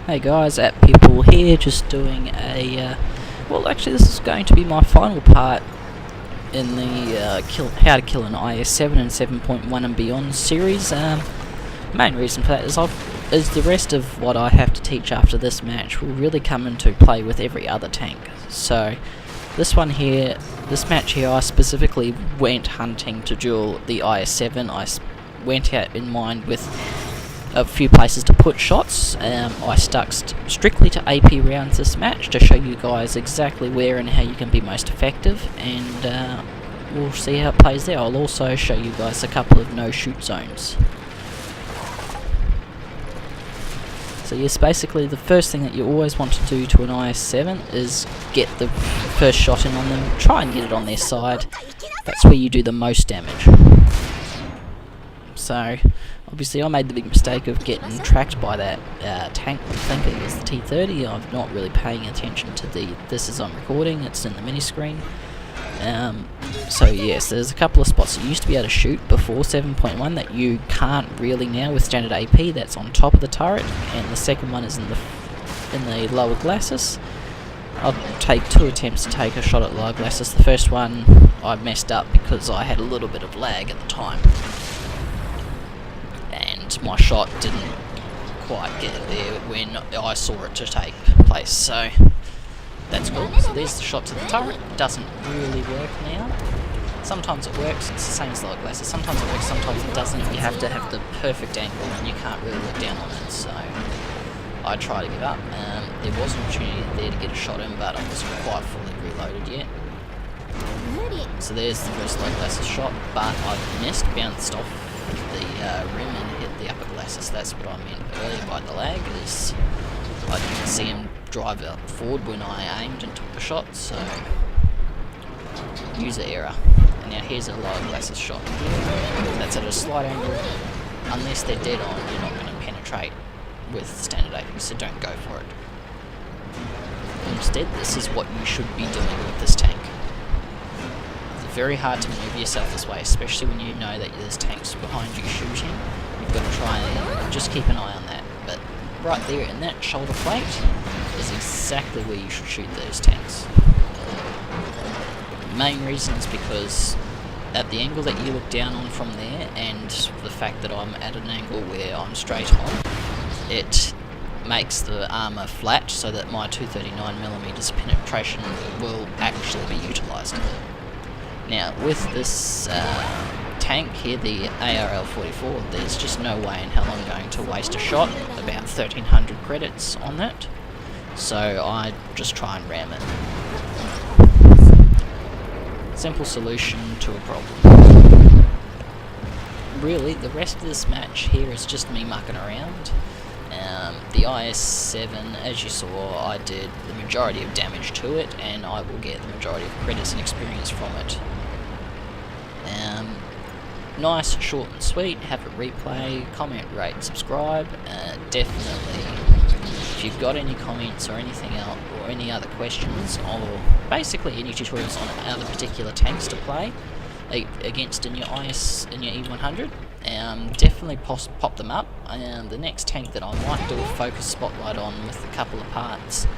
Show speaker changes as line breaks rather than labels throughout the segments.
Hey guys, at People here, just doing a, well actually this is going to be my final part in the How to Kill an IS-7 and 7.1 and Beyond series. Main reason for that is the rest of what I have to teach after this match will really come into play with every other tank. So this match here, I specifically went hunting to duel the IS-7. I went out in mind with a few places to put shots. I stuck strictly to AP rounds this match to show you guys exactly where and how you can be most effective, and we'll see how it plays there. I'll also show you guys a couple of no-shoot zones. So yes, basically the first thing that you always want to do to an IS-7 is get the first shot in on them, try and get it on their side. That's where you do the most damage. So obviously I made the big mistake of getting tracked by that tank. I think it was the T-30. I'm not really paying attention to this as I'm recording. It's in the mini screen. So yes, there's a couple of spots that you used to be able to shoot before 7.1 that you can't really now with standard AP. That's on top of the turret, and the second one is in the lower glacis. I'll take 2 attempts to take a shot at lower glacis. The first one I messed up because I had a little bit of lag at the time, and my shot didn't quite get there when I saw it to take place. So that's cool. So there's the shot to the turret. It doesn't really work now. Sometimes it works, it's the same as lower glacis. Sometimes it works, sometimes it doesn't. You have to have the perfect angle and you can't really look down on it. So I try to give up. There was an opportunity there to get a shot in, but I wasn't quite fully reloaded yet. So there's the first low glacis shot, but I missed, bounced off the rim and hit the upper glacis. That's what I meant earlier by the lag, is I didn't see him drive up forward when I aimed and took the shot, so user error. And now here's a lower glacis shot. That's at a slight angle. Unless they're dead on, you're not going to penetrate with standard AP, so don't go for it. Instead, this is what you should be doing with this tank. It's very hard to move yourself this way, especially when you know that there's tanks behind you shooting. You've got to try and just keep an eye on that. But right there in that shoulder plate is exactly where you should shoot those tanks. The main reason is because at the angle that you look down on from there, and the fact that I'm at an angle where I'm straight on, it makes the armour flat so that my 239mm penetration will actually be utilised. Now with this tank here, the ARL-44, there's just no way in hell I'm going to waste a shot, about 1300 credits on that, so I just try and ram it. Simple solution to a problem. Really, the rest of this match here is just me mucking around. The IS-7, as you saw, I did the majority of damage to it, and I will get the majority of credits and experience from it. Nice, short and sweet. Have it replay, comment, rate, subscribe. Definitely, if you've got any comments or anything else, or any other questions, or basically any tutorials on other particular tanks to play against in your E-100, definitely pop them up. The next tank that I might do a focus spotlight on with a couple of parts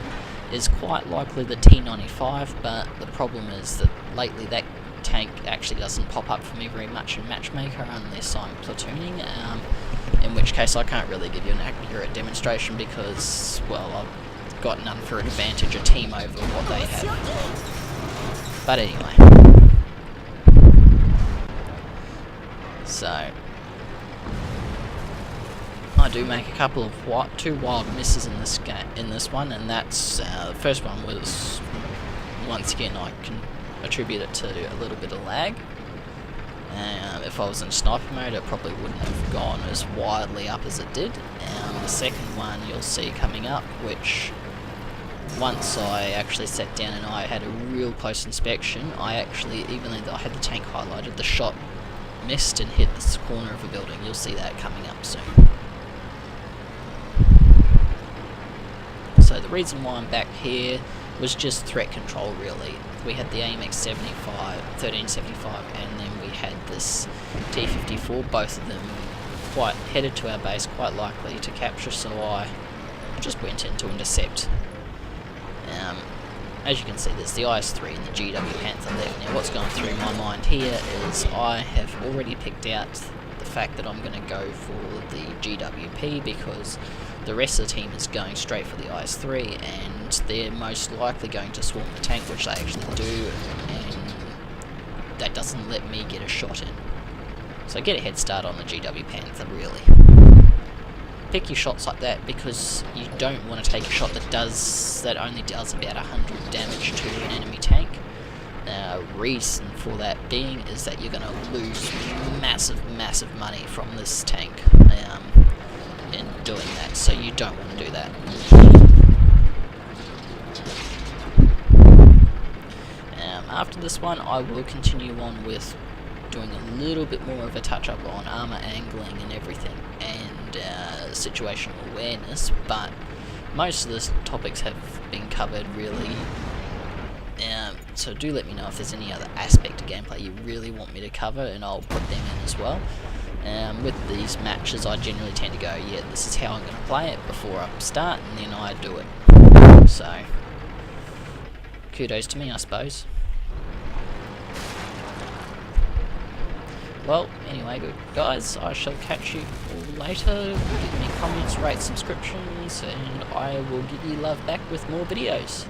is quite likely the T-95, but the problem is that lately that tank actually doesn't pop up for me very much in Matchmaker unless I'm platooning, in which case I can't really give you an accurate demonstration because, well, I've got none for advantage a team over what they have. But anyway, so I do make a couple of two wild misses in this one, and that's the first one was, once again, I can attribute it to a little bit of lag. If I was in sniper mode, it probably wouldn't have gone as widely up as it did. The second one you'll see coming up, which once I actually sat down and I had a real close inspection, I actually, even though I had the tank highlighted, the shot missed and hit the corner of a building. You'll see that coming up soon. So the reason why I'm back here was just threat control, really. We had the AMX 1375, and then we had this T-54, both of them quite headed to our base, quite likely to capture, so I just went in to intercept. As you can see, there's the IS-3 and the GW Panther left. Now what's going through my mind here is I have already picked out the fact that I'm going to go for the GWP because the rest of the team is going straight for the IS-3 and they're most likely going to swarm the tank, which they actually do, and that doesn't let me get a shot in. So get a head start on the GW Panther, really. Pick your shots like that because you don't want to take a shot that only does about 100 damage to an enemy tank. Reason for that being is that you're going to lose massive money from this tank in doing that, so you don't want to do that. After this one, I will continue on with doing a little bit more of a touch-up on armor angling and everything, and situational awareness, but most of the topics have been covered, really. So do let me know if there's any other aspect of gameplay you really want me to cover, and I'll put them in as well. With these matches, I generally tend to go, yeah, this is how I'm going to play it before I start, and then I do it. So, kudos to me, I suppose. Well, anyway, guys, I shall catch you all later. Give me comments, rate, subscriptions, and I will give you love back with more videos.